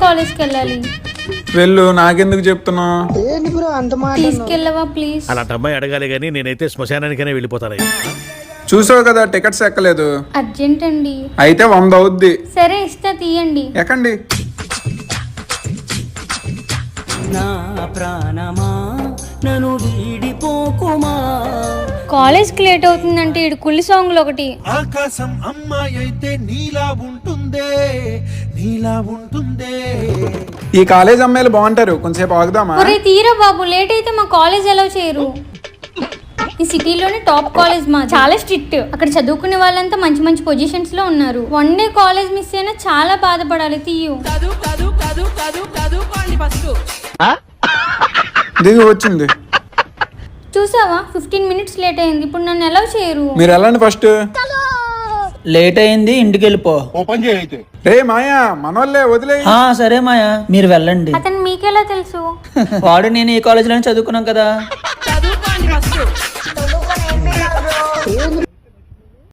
కాలేజ్కి వెళ్ళాలి. వెళ్ళు, నాకెందుకు చెప్తున్నావు? తీసుకెళ్ళవా ప్లీజ్? అలాంటి అమ్మాయి అడగాలి కానీ నేనైతే శ్మశానానికైనా వెళ్ళిపోతాను. చూసావు కదా టికెట్స్ ఎక్కలేదు. అర్జెంట్ అండి. అయితే 100 అవుద్ది. సరే ఇస్తా, తీయండి. ఎక్కండి. నా ప్రాణమా నన్ను వీడిపోకుమా. కాలేజ్కి లేట్ అవుతుందంటే ఇడు కుళ్ళి సాంగ్లు ఒకటి. ఆకాశం అమ్మాయి అయితే నీలా ఉంటుందే, నీలా ఉంటుందే. ఈ కాలేజ్ అమ్మాయిలు బాగుంటారు, కొంచెంసేపు ఆగుదామా? ఒరే తీరా బాబు, లేట్ అయితే మా కాలేజ్ ఎలా చేయరు? ఈ సిటీలోనే టాప్ కాలేజ్ మా, చాలా స్ట్రిక్ట్. అక్కడ చదువుకునే వాళ్ళంతా మంచి మంచి పొజిషన్స్ లో ఉన్నారు. వన్ డే కాలేజ్ మిస్ అయినా చాలా బాధపడాలి. తీయు. దిగి వచ్చింది. చూసావా 15 మినిట్స్ లేట్ అయింది. ఇప్పుడు నన్ను ఎలా చేయరు? మీరు వెళ్ళండి ఫస్ట్. లేట్ అయింది, ఇంటికి వెళ్ళిపో. రే మాయా, మనోళ్ళే, వదిలే. సరే మాయా, మీరు వెళ్ళండి. అతను మీకెలా తెలుసు? వాడు నేను ఈ కాలేజీలోనే చదువుకున్నాం కదా.